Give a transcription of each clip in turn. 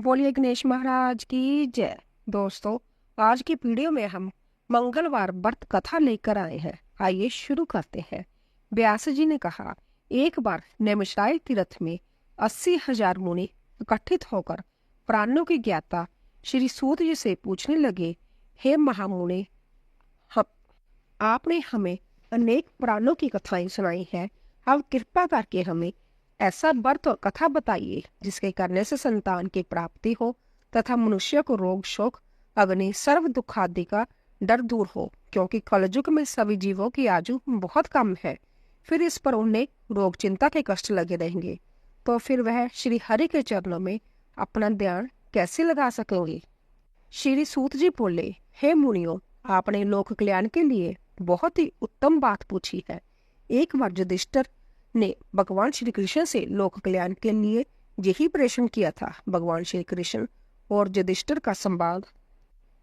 बोलिए गणेश महाराज की जय। दोस्तों, आज की वीडियो में हम मंगलवार व्रत कथा लेकर आए हैं। आइए शुरू करते हैं। व्यास जी ने कहा, एक बार नैमिषारण्य तीर्थ में 80,000 मुनि इकट्ठित होकर प्राणों की ज्ञाता श्री सूत जी से पूछने लगे, हे महामुनि, हम आपने हमें अनेक प्राणों की कथाएं सुनाई है। अब कृपा करके हमें ऐसा व्रत और कथा बताइए जिसके करने से संतान की प्राप्ति हो तथा मनुष्य को रोग शोक अग्नि सर्व दुख आदि का डर दूर हो, क्योंकि कलयुग में सभी जीवों की आयु बहुत कम है। फिर इस पर उन्हें रोग चिंता के कष्ट लगे रहेंगे, तो फिर वह श्री हरि के चरणों में अपना ध्यान कैसे लगा सकेंगे। श्री सूत जी बोले, हे मुनियों, आपने लोक कल्याण के लिए बहुत ही उत्तम बात पूछी है। एक बार युधिष्ठिर ने भगवान श्री कृष्ण से लोक कल्याण के लिए यही प्रश्न किया था। भगवान श्री कृष्ण और युधिष्ठिर का संवाद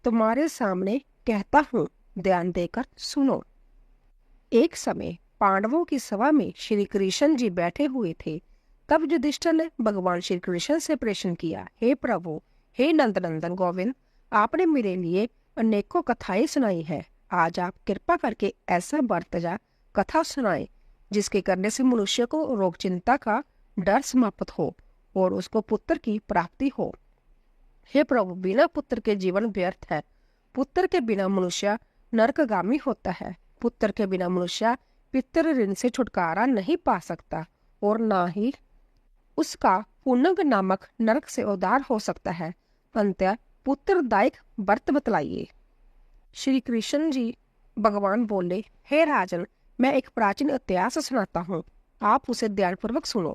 तुम्हारे सामने कहता हूँ, ध्यान देकर सुनो। एक समय पांडवों की सभा में श्री कृष्ण जी बैठे हुए थे। तब युधिष्ठिर ने भगवान श्री कृष्ण से प्रश्न किया, हे प्रभु, हे नंदनंदन गोविंद, आपने मेरे लिए अनेकों कथाएं सुनाई है। आज आप कृपा करके ऐसा व्रत या कथा सुनाएं जिसके करने से मनुष्य को रोग चिंता का डर समाप्त हो और उसको पुत्र की प्राप्ति हो। हे प्रभु, बिना पुत्र के जीवन व्यर्थ है। पुत्र के बिना मनुष्य नरकगामी होता है। पुत्र के बिना मनुष्य पितृ ऋण से छुटकारा नहीं पा सकता और ना ही उसका पुनग नामक नरक से उद्धार हो सकता है। अंतः पुत्रदायक व्रत बतलाइए। श्री कृष्ण जी भगवान बोले, हे राजन, मैं एक प्राचीन इतिहास सुनाता हूँ, आप उसे ध्यानपूर्वक सुनो।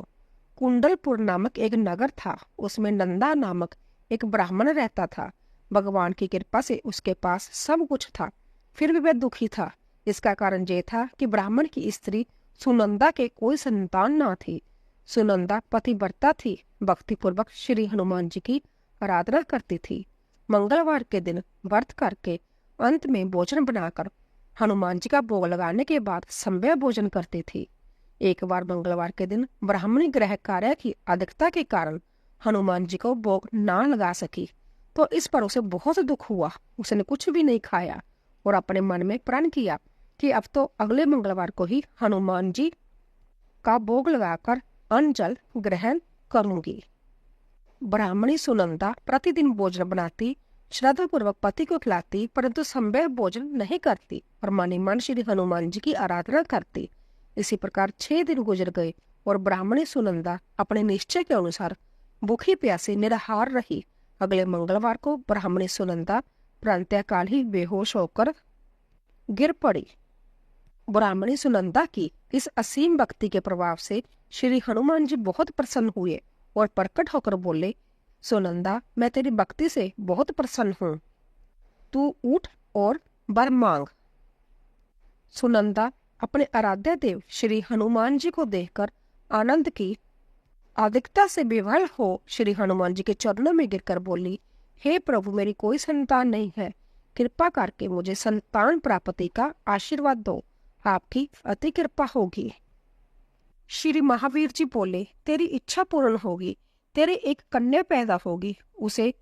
कुंडलपुर नामक एक नगर था। उसमें नंदा नामक एक ब्राह्मण रहता था। भगवान की कृपा से उसके पास सब कुछ था, फिर भी वह दुखी था। इसका कारण यह था कि ब्राह्मण की स्त्री सुनंदा के कोई संतान न थी। सुनंदा पतिव्रता थी, भक्तिपूर्वक श्री हनुमान जी की आराधना करती थी। मंगलवार के दिन व्रत करके अंत में भोजन बनाकर हनुमान जी का भोग लगाने के बाद संध्या भोजन करती थी। एक बार मंगलवार के दिन ब्राह्मणी गृह कार्य की अधिकता के कारण हनुमान जी को भोग ना लगा सकी, तो इस पर उसे बहुत दुख हुआ। उसने कुछ भी नहीं खाया और अपने मन में प्रण किया कि अब तो अगले मंगलवार को ही हनुमान जी का भोग लगाकर अन्न जल ग्रहण करूंगी। ब्राह्मणी सुनंदा प्रतिदिन भोजन बनाती, श्रद्धा पूर्वक पति को खिलाती, परंतु संभव भोजन नहीं करती और मन मन श्री हनुमान जी की आराधना करती। इसी प्रकार 6 दिन गुजर गए और ब्राह्मणी सुनंदा अपने निश्चय के अनुसार भूखी प्यासी निराहार रही। अगले मंगलवार को ब्राह्मणी सुनंदा प्रातःकाल ही बेहोश होकर गिर पड़ी। ब्राह्मणी सुनंदा की इस असीम भक्ति के प्रभाव से श्री हनुमान जी बहुत प्रसन्न हुए और प्रकट होकर बोले, सुनंदा, मैं तेरी भक्ति से बहुत प्रसन्न हूँ, तू उठ और वर मांग। सुनंदा अपने आराध्य देव श्री हनुमान जी को देखकर आनंद की अधिकता से विवल हो श्री हनुमान जी के चरणों में गिरकर बोली, हे प्रभु, मेरी कोई संतान नहीं है, कृपा करके मुझे संतान प्राप्ति का आशीर्वाद दो, आपकी अति कृपा होगी। श्री महावीर जी बोले, तेरी इच्छा पूर्ण होगी, तेरे एक कन्या पैदा होगी, उसे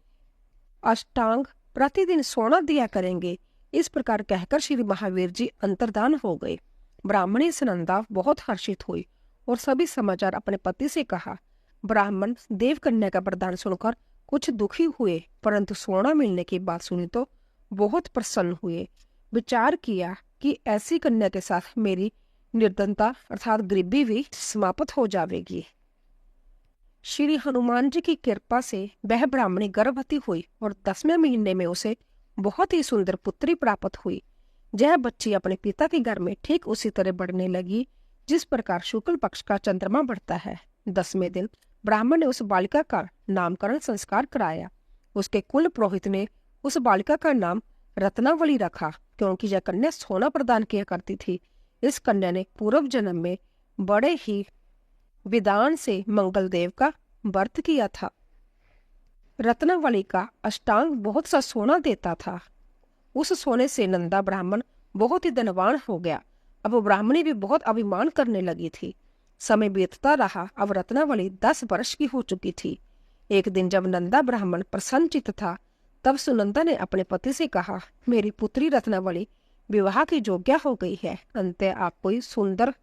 अष्टांग प्रतिदिन सोना दिया करेंगे। इस प्रकार कहकर श्री महावीर जी अंतर्धान हो गए। ब्राह्मणी सुनंदा बहुत हर्षित हुई और सभी समाचार अपने पति से कहा। ब्राह्मण देव कन्या का वरदान सुनकर कुछ दुखी हुए, परंतु सोना मिलने की बात सुनी तो बहुत प्रसन्न हुए। विचार किया कि ऐसी कन्या के साथ मेरी निर्धनता अर्थात गरीबी भी समाप्त हो जाएगी। श्री हनुमान जी की कृपा से वह ब्राह्मणी गर्भवती हुई और 10वें महीने में उसे बहुत ही सुंदर पुत्री प्राप्त हुई। यह बच्ची अपने पिता के घर में ठीक उसी तरह बढ़ने लगी जिस प्रकार शुक्ल पक्ष का चंद्रमा बढ़ता है। 10वें दिन ब्राह्मण ने उस बालिका का नामकरण संस्कार कराया। उसके कुल पुरोहित ने उस बालिका का नाम रत्नावली रखा, क्योंकि यह कन्या सोना प्रदान किया करती थी। इस कन्या ने पूर्व जन्म में बड़े ही विधान से मंगल देव का व्रत किया था। रत्नावली का अष्टांग बहुत सा सोना देता था। उस सोने से नंदा ब्राह्मण बहुत ही धनवान हो गया। अब ब्राह्मणी भी बहुत अभिमान करने लगी थी। समय बीतता रहा। अब रत्नावली 10 वर्ष की हो चुकी थी। एक दिन जब नंदा ब्राह्मण प्रसन्नचित्त था, तब सुनंदा ने अपने पति से कहा, मेरी पुत्री रत्नावली विवाह की योग्य हो गई है। अंत आप कोई सुंदर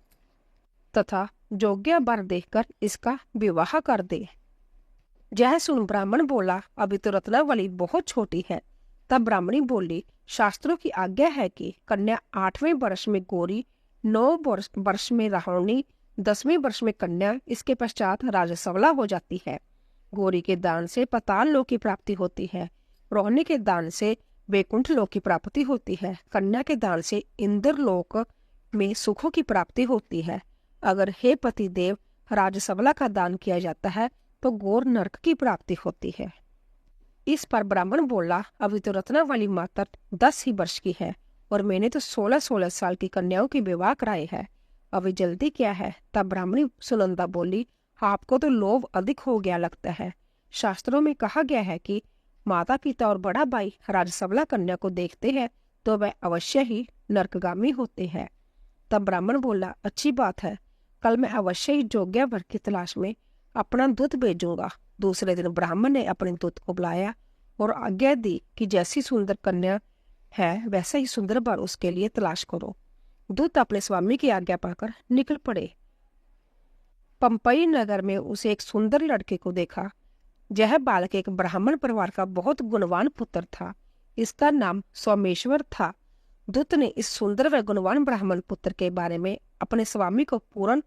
तथा योग्य वर देखकर इसका विवाह कर दे। यह सुन ब्राह्मण बोला, अभी तो रत्नावली बहुत छोटी है। तब ब्राह्मणी बोली, शास्त्रों की आज्ञा है कि कन्या 8वें वर्ष में गौरी, 9 वर्ष में राहुणी, 10वें वर्ष में कन्या, इसके पश्चात राजसवला हो जाती है। गौरी के दान से पाताल लोक की प्राप्ति होती है, रोहिणी के दान से वैकुंठ लोक की प्राप्ति होती है, कन्या के दान से इंद्र लोक में सुखों की प्राप्ति होती है। अगर हे पति देव राजसवला का दान किया जाता है तो गौर नरक की प्राप्ति होती है। इस पर ब्राह्मण बोला, अभी तो रत्नावली मात्र 10 ही वर्ष की है और मैंने तो 16-16 साल की कन्याओं की विवाह कराए है, अभी जल्दी क्या है। तब ब्राह्मणी सुनंदा बोली, आपको तो लोभ अधिक हो गया लगता है। शास्त्रों में कहा गया है कि माता पिता और बड़ा भाई राजसवला कन्या को देखते हैं तो वह अवश्य ही नरकगामी होते हैं। तब ब्राह्मण बोला, अच्छी बात है, कल मैं अवश्य ही योग्य वर की तलाश में अपना दूत भेजूंगा। दूसरे दिन ब्राह्मण ने अपने दूत को बुलाया और आज्ञा दी कि जैसी सुंदर कन्या है वैसा ही सुंदर वर उसके लिए तलाश करो। दूत अपने स्वामी की आज्ञा पाकर निकल पड़े। पंपई नगर में उसे एक सुंदर लड़के को देखा। यह बालक एक ब्राह्मण परिवार का बहुत गुणवान पुत्र था। इसका नाम सोमेश्वर था। दूत ने इस सुंदर व गुणवान ब्राह्मण पुत्र के बारे में अपने स्वामी को पूर्ण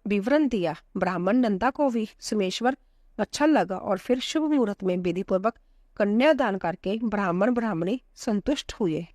विवरण दिया। ब्राह्मण नंदा को भी सोमेश्वर अच्छा लगा और फिर शुभ मुहूर्त में विधि पूर्वक कन्यादान करके ब्राह्मण ब्राह्मणी संतुष्ट हुए।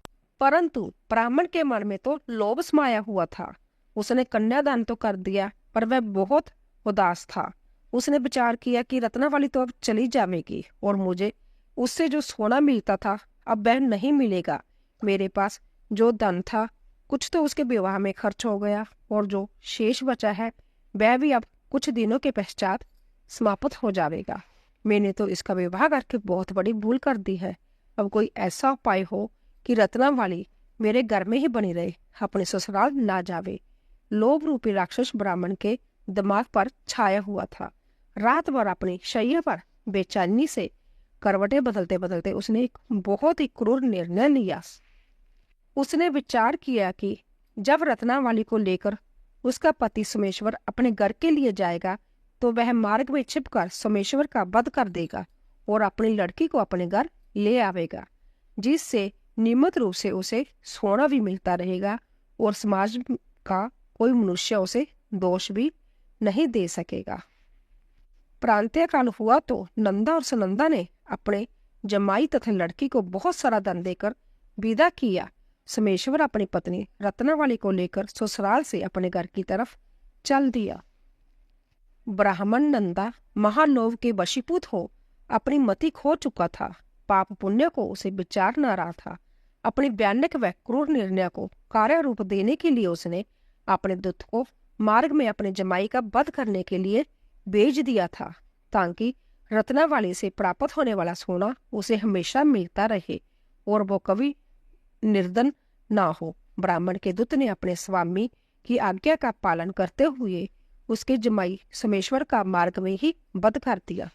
परंतु ब्राह्मण के मन में तो लोभ समाया हुआ था। उसने कन्यादान तो कर दिया पर वह बहुत उदास था। उसने विचार किया कि रत्नावली तो अब चली जाएगी और मुझे उससे जो सोना मिलता था अब वह नहीं मिलेगा। मेरे पास जो धन था कुछ तो उसके विवाह में खर्च हो गया और जो शेष बचा है वह भी अब कुछ दिनों के पश्चात समाप्त हो जाएगा। मैंने तो इसका विवाह करके बहुत बड़ी भूल कर दी है। अब कोई ऐसा उपाय हो कि रत्नावली मेरे घर में ही बनी रहे, अपने ससुराल ना जावे। लोभ रूपी राक्षस ब्राह्मण के दिमाग पर छाया हुआ था। रात भर अपनी शैया पर बेचैनी से करवटें बदलते बदलते उसने एक बहुत ही क्रूर निर्णय लिया। उसने विचार किया कि जब रत्नावली को लेकर उसका पति सोमेश्वर अपने घर के लिए जाएगा तो वह मार्ग में छिपकर सोमेश्वर का वध कर देगा और अपनी लड़की को अपने घर ले आवेगा, जिससे नियमित रूप से उसे सोना भी मिलता रहेगा और समाज का कोई मनुष्य उसे दोष भी नहीं दे सकेगा। प्रांतीय काल हुआ तो नंदा और सुनंदा ने अपने जमाई तथा लड़की को बहुत सारा धन देकर विदा किया। सोमेश्वर अपनी पत्नी रत्नावली को लेकर ससुराल से अपने घर की तरफ चल दिया। ब्राह्मण नंदा महालोभ के वशीभूत हो अपनी मति खो चुका था। पाप पुण्य को उसे विचार न रहा था। अपने भयानक व क्रूर निर्णय को कार्य रूप देने के लिए उसने अपने दूत को मार्ग में अपने जमाई का वध करने के लिए भेज दिया था, ताकि रत्नावली से प्राप्त होने वाला सोना उसे हमेशा मिलता रहे और वो कभी निर्धन ना हो। ब्राह्मण के दूत ने अपने स्वामी की आज्ञा का पालन करते हुए उसके जमाई सोमेश्वर का मार्ग में ही वध कर दिया।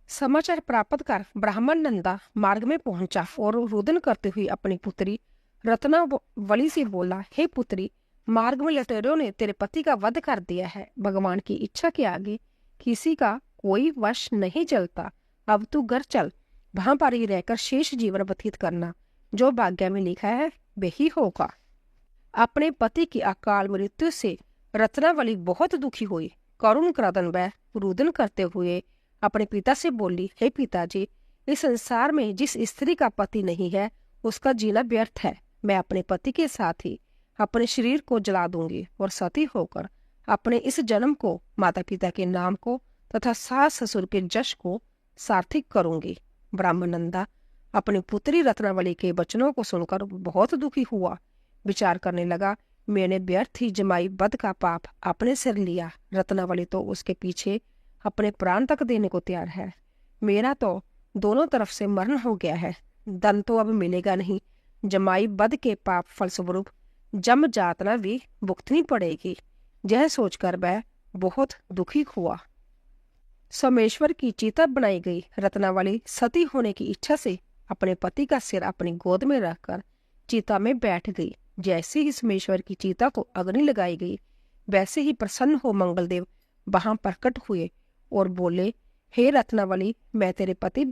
समाचार प्राप्त कर ब्राह्मण नंदा मार्ग में पहुंचा और रुदन करते हुए अपनी पुत्री रत्नावली से बोला, हे पुत्री, मार्ग में लुटेरों ने तेरे पति का वध कर दिया है। भगवान की इच्छा के आगे किसी का कोई वश नहीं चलता। अब तू घर चल, वहां पर ही रहकर शेष जीवन व्यतीत करना। जो भाग्य में लिखा है वही होगा। अपने पति की अकाल मृत्यु से रत्नावली बहुत दुखी हुई। करुण क्रदन व रुदन करते हुए अपने पिता से बोली, हे पिताजी, इस संसार में जिस स्त्री का पति नहीं है उसका जीना व्यर्थ है। मैं अपने पति के साथ ही अपने शरीर को जला दूंगी और सती होकर अपने इस जन्म को, माता पिता के नाम को तथा सास ससुर के जश को सार्थक करूंगी। ब्राह्मण नंदा अपनी पुत्री रत्नावली के वचनों को सुनकर बहुत दुखी हुआ। विचार करने लगा, मैंने व्यर्थ ही जमाई वध का पाप अपने सिर लिया। रत्नावली तो उसके पीछे अपने प्राण तक देने को तैयार है। मेरा तो दोनों तरफ से मरण हो गया है। धन तो अब मिलेगा नहीं। जमाई वध के पाप फलस्वरूप जम जातना भी भुगतनी पड़ेगी। यह सोचकर वह बहुत दुखी हुआ। सोमेश्वर की चिता बनाई गई रत्नावली सती होने की इच्छा से अपने पति का सिर अपनी गोद में रखकर चिता में बैठ गई। जैसे ही सोमेश्वर की चिता को अग्नि लगाई गई, वैसे ही प्रसन्न हो मंगलदेव वहां प्रकट हुए और बोले, हे रत्नावली, मैं तेरे पति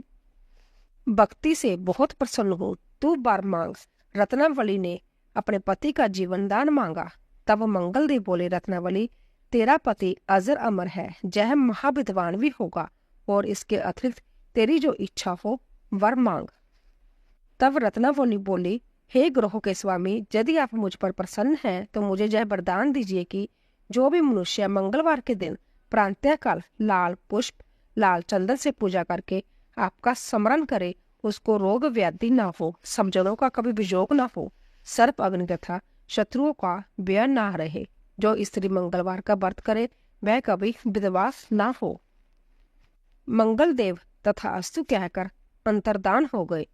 भक्ति से बहुत प्रसन्न हूँ, तू वर मांग। रत्नावली ने अपने पति का जीवन दान मांगा। तब मंगलदेव बोले, रत्नावली, तेरा पति अजर अमर है, जह महाविद्वान भी होगा, और इसके अतिरिक्त तेरी जो इच्छा हो वर मांग। तब रत्नावली बोली, हे ग्रहों के स्वामी, यदि आप मुझ पर प्रसन्न हैं तो मुझे यह वरदान दीजिए कि जो भी मनुष्य मंगलवार के दिन प्रातःकाल लाल पुष्प लाल चंदन से पूजा करके आपका स्मरण करे, उसको रोग व्याधि ना हो, समझनों का कभी वियोग ना हो, सर्प अग्नि तथा शत्रुओं का व्यय ना रहे। जो स्त्री मंगलवार का व्रत करे वह कभी विधवा ना हो। मंगलदेव तथा अस्तु कहकर अंतर्धान हो गए।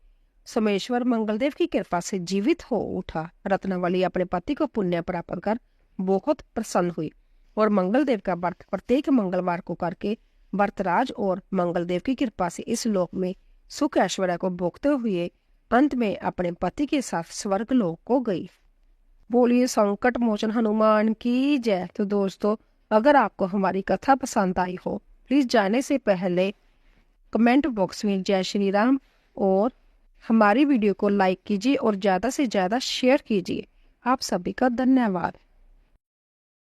सोमेश्वर मंगलदेव की कृपा से जीवित हो उठा। रत्नावली अपने पति को पुण्य प्राप्त कर बहुत प्रसन्न हुई और मंगलदेव का व्रत प्रत्येक मंगलवार को करके व्रतराज और मंगलदेव की कृपा से इस लोक में सुख ऐश्वर्य को भोगते हुए अंत में अपने पति के साथ स्वर्ग लोक को गई। बोलिए संकट मोचन हनुमान की जय। तो दोस्तों, अगर आपको हमारी कथा पसंद आई हो, प्लीज जाने से पहले कमेंट बॉक्स में जय श्री राम और हमारी वीडियो को लाइक कीजिए और ज़्यादा से ज़्यादा शेयर कीजिए। आप सभी का धन्यवाद।